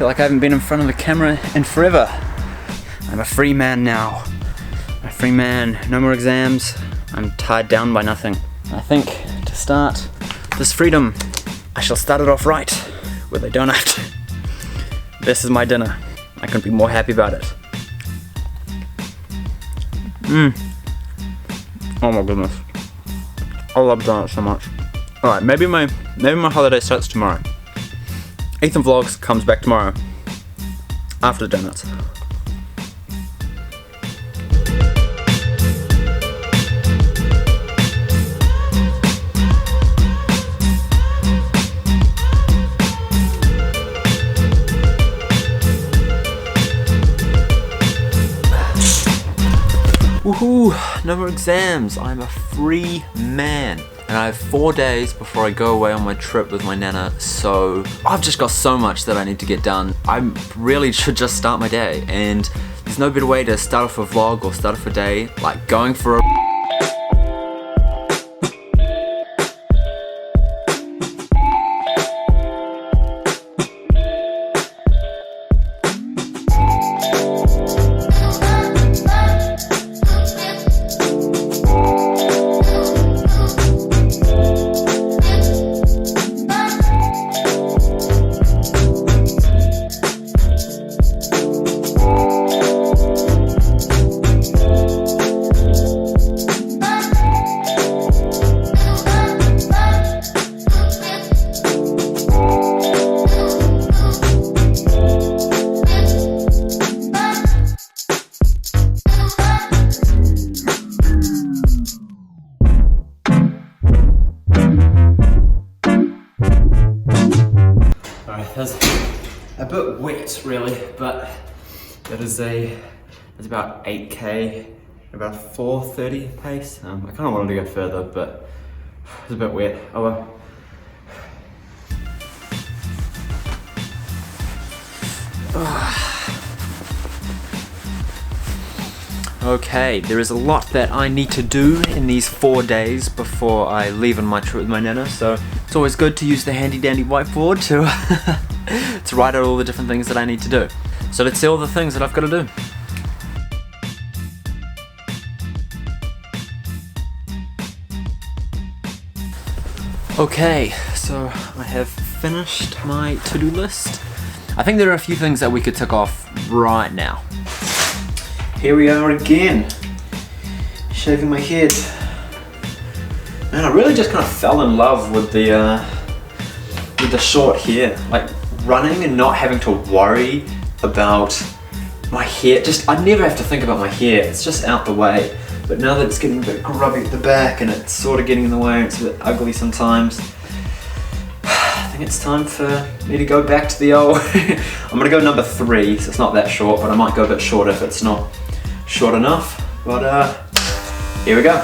feel like I haven't been in front of a camera in forever. I'm a free man now. A free man, no more exams. I'm tied down by nothing. I think to start this freedom, I shall start it off right, where they don't have to. This is my dinner. I couldn't be more happy about it. Oh my goodness. I love donuts so much. Alright, maybe my holiday starts tomorrow. Ethan Vlogs comes back tomorrow. After the donuts. Woohoo! No more exams. I'm a free man. And I have 4 days before I go away on my trip with my nana, so I've just got so much that I need to get done. I really should just start my day, and there's no better way to start off a vlog or start off a day like going for a That's a bit wet really, but it is it's about 8k, about 4:30 pace. I kind of wanted to go further, but it's a bit wet. Oh well. Okay, there is a lot that I need to do in these 4 days before I leave on my trip with my nana, so it's always good to use the handy dandy whiteboard to to write out all the different things that I need to do. So let's see all the things that I've got to do. Okay, so I have finished my to-do list. I think there are a few things that we could tick off right now. Here we are again, shaving my head. Man, I really just kind of fell in love with the short hair. Like running and not having to worry about my hair. I never have to think about my hair, it's just out the way. But now that it's getting a bit grubby at the back and it's sort of getting in the way and it's a bit ugly sometimes, I think it's time for me to go back to the old... I'm gonna go number 3, so it's not that short, but I might go a bit short if it's not short enough. But here we go.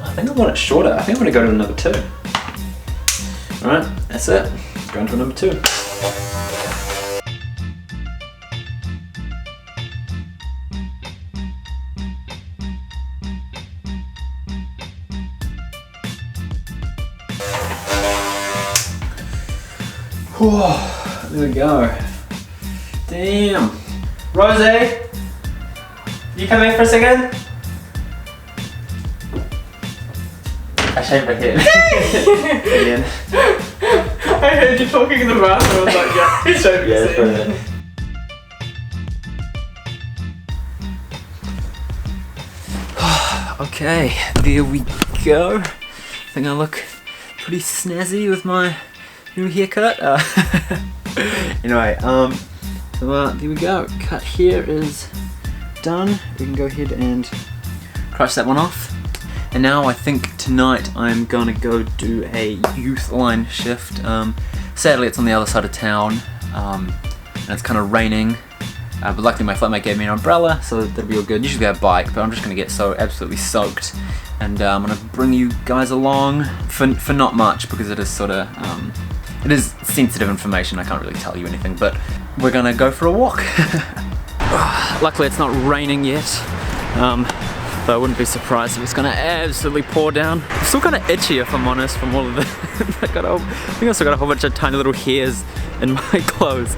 I think I want it shorter. I think I'm gonna go to number 2. Alright, that's it. Going to number 2. Whoa, there we go. Damn. Rosie, you come in for a second? I shaved my head. Again. I heard you talking in the bathroom. I was like, yeah, he shaved his head. Okay, there we go. I think I look pretty snazzy with my new haircut. Anyway, so there we go. Cut here is done. We can go ahead and crush that one off. And now I think tonight I'm gonna go do a youth line shift. Sadly it's on the other side of town, and it's kind of raining. But luckily my flatmate gave me an umbrella, so that'll be all good. Usually I have a bike, but I'm just gonna get so absolutely soaked. And I'm gonna bring you guys along for not much, because it is sort of, it is sensitive information, I can't really tell you anything, but we're gonna go for a walk. Luckily it's not raining yet. Though I wouldn't be surprised if it's gonna absolutely pour down. I'm still kind of itchy if I'm honest from all of the I think I still got a whole bunch of tiny little hairs in my clothes.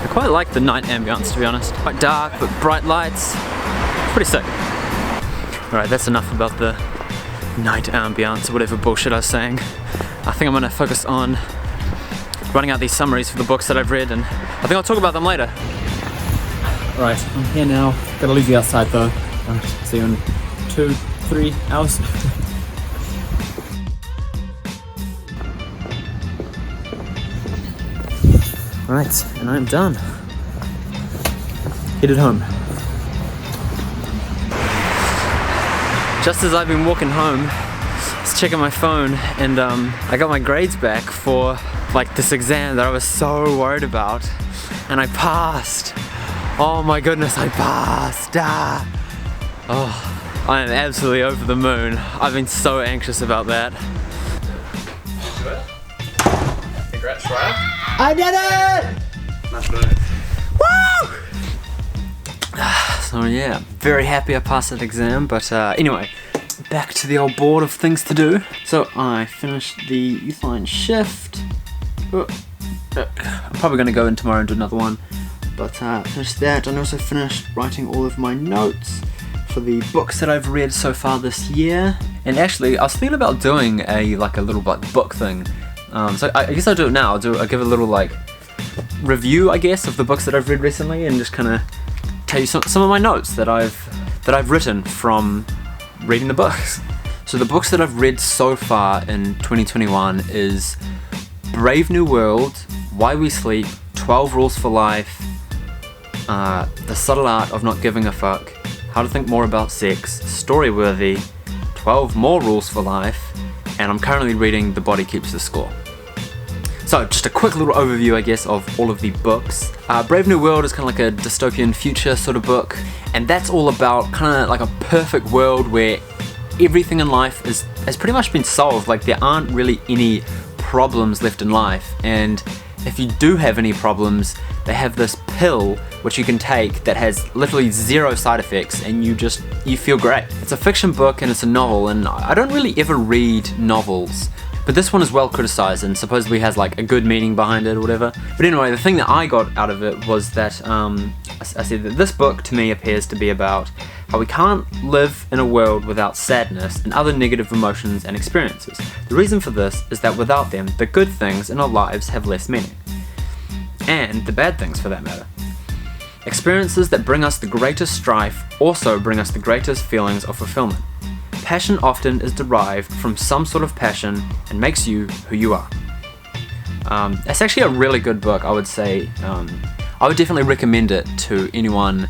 I quite like the night ambience, to be honest. Quite dark but bright lights. Pretty sick. Alright, that's enough about the night ambience or whatever bullshit I was saying. I think I'm gonna focus on running out these summaries for the books that I've read, and I think I'll talk about them later. Right, I'm here now. Gotta leave you outside though. See you in 2-3 hours. Right, and I'm done. Headed home. Just as I've been walking home, I was checking my phone, and I got my grades back for like this exam that I was so worried about, and I passed. Oh my goodness, I passed! Ah. Oh, I am absolutely over the moon. I've been so anxious about that. Congrats, Ryan. I did it! Nice work. Woo! So yeah, very happy I passed that exam, but anyway, back to the old board of things to do. So I finished the youth line shift. I'm probably going to go in tomorrow and do another one, but finished that, and also finished writing all of my notes for the books that I've read so far this year. And actually, I was thinking about doing a little book thing. So I guess I'll do it now. I'll give a little review, I guess, of the books that I've read recently, and just kind of tell you some of my notes that I've written from reading the books. So the books that I've read so far in 2021 is Brave New World, Why We Sleep, 12 Rules for Life, The Subtle Art of Not Giving a Fuck, How to Think More About Sex, Storyworthy, 12 More Rules for Life, and I'm currently reading The Body Keeps the Score. So just a quick little overview, I guess, of all of the books. Brave New World is kind of like a dystopian future sort of book, and that's all about kind of like a perfect world where everything in life has pretty much been solved. Like there aren't really any problems left in life, and if you do have any problems, they have this pill which you can take that has literally 0 side effects, and you feel great. It's a fiction book and it's a novel, and I don't really ever read novels, but this one is well criticized and supposedly has like a good meaning behind it or whatever. But anyway, the thing that I got out of it was that I said that this book to me appears to be about how we can't live in a world without sadness and other negative emotions and experiences. The reason for this is that without them, the good things in our lives have less meaning. And the bad things, for that matter. Experiences that bring us the greatest strife also bring us the greatest feelings of fulfillment. Passion often is derived from some sort of passion and makes you who you are. It's actually a really good book, I would say. I would definitely recommend it to anyone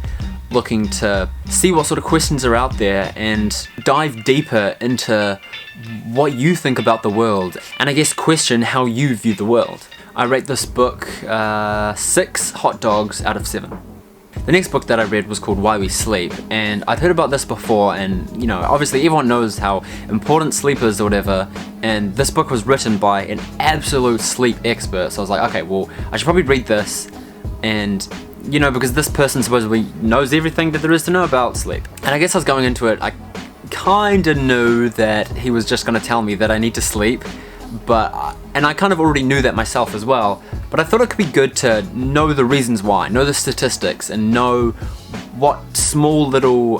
looking to see what sort of questions are out there and dive deeper into what you think about the world, and I guess question how you view the world. I rate this book 6 hot dogs out of 7. The next book that I read was called Why We Sleep, and I'd heard about this before, and you know, obviously everyone knows how important sleep is or whatever, and this book was written by an absolute sleep expert, so I was like, okay, well, I should probably read this, and you know, because this person supposedly knows everything that there is to know about sleep. And I guess I was going into it, I kinda knew that he was just gonna tell me that I need to sleep, and I kind of already knew that myself as well, but I thought it could be good to know the reasons why, know the statistics, and know what small little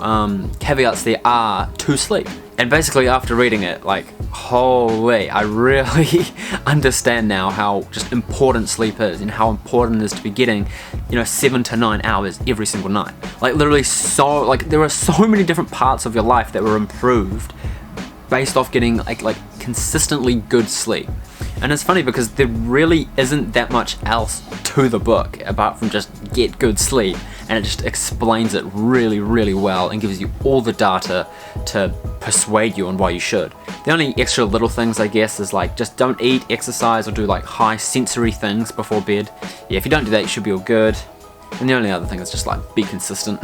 caveats there are to sleep. And basically after reading it, like, holy, I really understand now how just important sleep is, and how important it is to be getting, 7 to 9 hours every single night. Like literally there are so many different parts of your life that were improved based off getting like consistently good sleep. And it's funny because there really isn't that much else to the book apart from just get good sleep, and it just explains it really, really well and gives you all the data to persuade you on why you should. The only extra little things, I guess, is like just don't eat, exercise, or do like high sensory things before bed. Yeah, if you don't do that, you should be all good. And the only other thing is just like be consistent.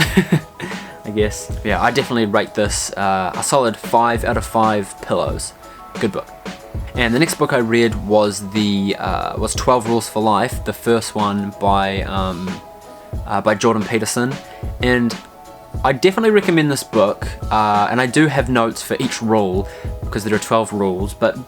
I guess. Yeah, I definitely rate this a solid 5 out of 5 pillows. Good book. And the next book I read was 12 Rules for Life, the first one by by Jordan Peterson, and I definitely recommend this book, and I do have notes for each rule because there are 12 rules, but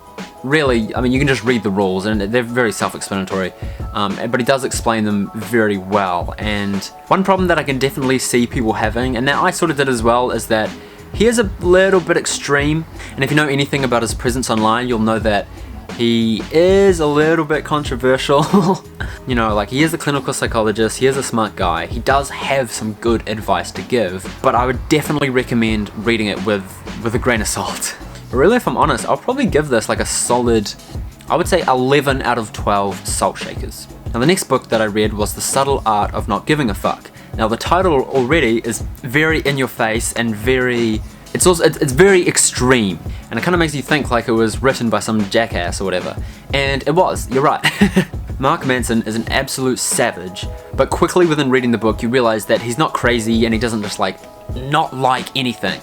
really, I mean, you can just read the rules and they're very self-explanatory, but he does explain them very well. And one problem that I can definitely see people having, and now I sort of did as well, is that he is a little bit extreme, and if you know anything about his presence online, you'll know that he is a little bit controversial. You know, like, he is a clinical psychologist, he is a smart guy, he does have some good advice to give, but I would definitely recommend reading it with a grain of salt. But really, if I'm honest, I'll probably give this like a solid, I would say 11 out of 12 salt shakers. Now, the next book that I read was The Subtle Art of Not Giving a Fuck. Now, the title already is very in your face and it's very extreme, and it kind of makes you think like it was written by some jackass or whatever. And it was, you're right. Mark Manson is an absolute savage, but quickly within reading the book you realize that he's not crazy and he doesn't just like not like anything.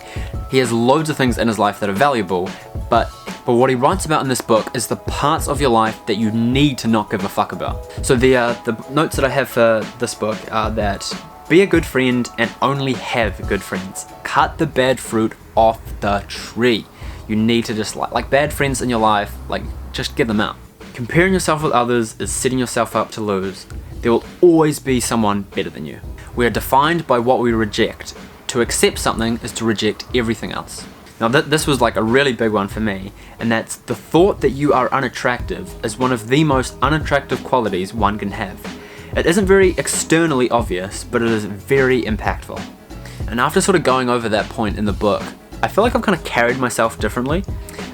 He has loads of things in his life that are valuable, but what he writes about in this book is the parts of your life that you need to not give a fuck about. So the notes that I have for this book are that be a good friend and only have good friends. Cut the bad fruit off the tree. You need to just like bad friends in your life, like just get them out. Comparing yourself with others is setting yourself up to lose. There will always be someone better than you. We are defined by what we reject. To accept something is to reject everything else. Now this was like a really big one for me, and that's the thought that you are unattractive is one of the most unattractive qualities one can have. It isn't very externally obvious, but it is very impactful. And after sort of going over that point in the book, I feel like I've kind of carried myself differently.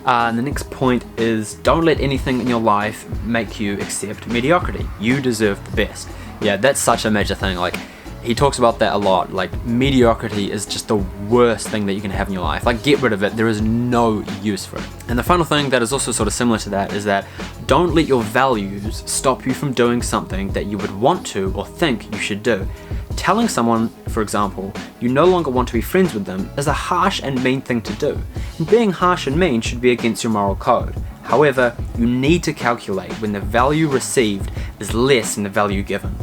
And the next point is, don't let anything in your life make you accept mediocrity. You deserve the best. Yeah, that's such a major thing. Like, he talks about that a lot. Like, mediocrity is just the worst thing that you can have in your life. Like, get rid of it. There is no use for it. And the final thing that is also sort of similar to that is that don't let your values stop you from doing something that you would want to or think you should do. Telling someone, for example, you no longer want to be friends with them is a harsh and mean thing to do. And being harsh and mean should be against your moral code. However, you need to calculate when the value received is less than the value given.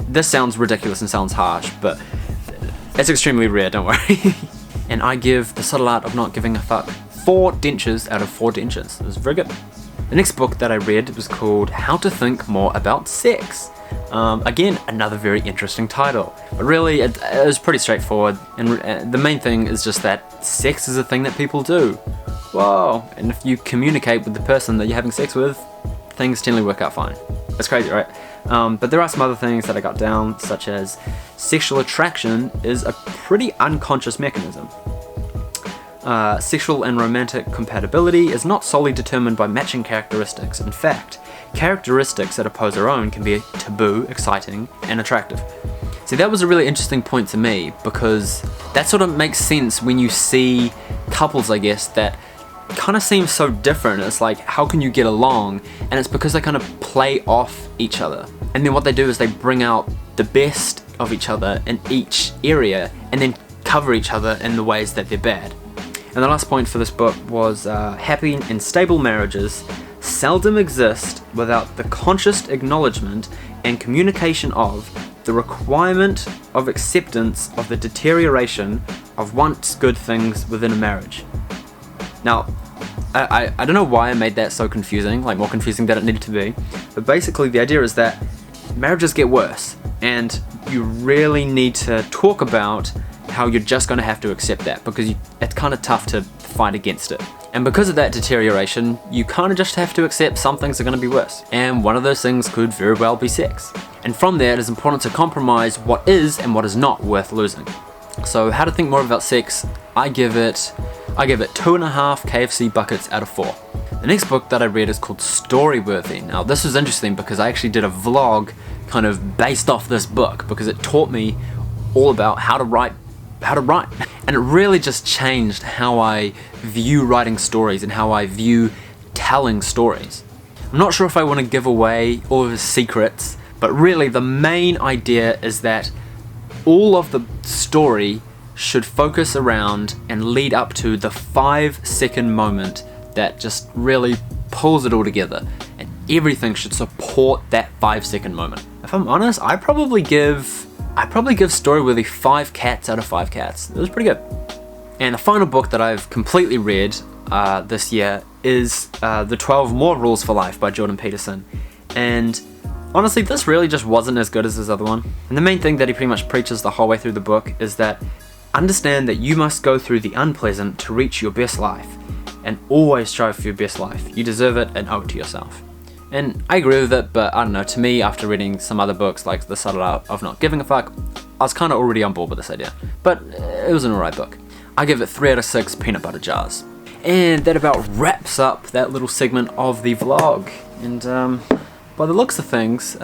This sounds ridiculous and sounds harsh, but it's extremely rare, don't worry. And I give The Subtle Art of Not Giving a Fuck 4 dentures out of 4 dentures. It was very good. The next book that I read was called How to Think More About Sex. Again, another very interesting title, but really it was pretty straightforward, and the main thing is just that sex is a thing that people do. Whoa, and if you communicate with the person that you're having sex with, things tend to work out fine. That's crazy, right? But there are some other things that I got down, such as sexual attraction is a pretty unconscious mechanism. Sexual and romantic compatibility is not solely determined by matching characteristics. In fact, characteristics that oppose our own can be taboo, exciting, and attractive. See, that was a really interesting point to me, because that sort of makes sense when you see couples, I guess, that kind of seem so different. It's like, how can you get along? And it's because they kind of play off each other. And then what they do is they bring out the best of each other in each area and then cover each other in the ways that they're bad. And the last point for this book was happy and stable marriages seldom exist without the conscious acknowledgement and communication of the requirement of acceptance of the deterioration of once good things within a marriage. Now, I don't know why I made that so confusing, like more confusing than it needed to be, but basically the idea is that marriages get worse, and you really need to talk about how you're just going to have to accept that, because it's kind of tough to fight against it. And because of that deterioration, you kind of just have to accept some things are going to be worse. And one of those things could very well be sex. And from there, it is important to compromise what is and what is not worth losing. So how to think more about sex, I give it 2.5 KFC buckets out of 4. The next book that I read is called Storyworthy. Now this was interesting because I actually did a vlog kind of based off this book, because it taught me all about how to write. And it really just changed how I view writing stories and how I view telling stories. I'm not sure if I want to give away all of his secrets, but really the main idea is that all of the story should focus around and lead up to the 5-second moment that just really pulls it all together, and everything should support that 5-second moment. if I'm honest, I probably give Storyworthy 5 cats out of 5 cats. It was pretty good. And the final book that I've completely read this year is The 12 More Rules for Life by Jordan Peterson. And honestly, this really just wasn't as good as his other one. And the main thing that he pretty much preaches the whole way through the book is that understand that you must go through the unpleasant to reach your best life. And always strive for your best life. You deserve it and owe it to yourself. And I agree with it, but I don't know, to me, after reading some other books like The Subtle Art of Not Giving a Fuck, I was kind of already on board with this idea. But it was an alright book. I give it 3 out of 6 peanut butter jars. And that about wraps up that little segment of the vlog. And by the looks of things,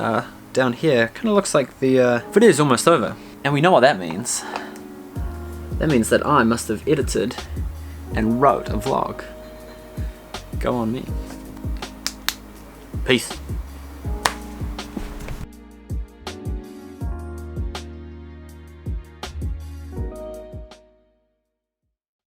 down here, kind of looks like the video is almost over. And we know what that means. That means that I must have edited and wrote a vlog. Go on me. Peace.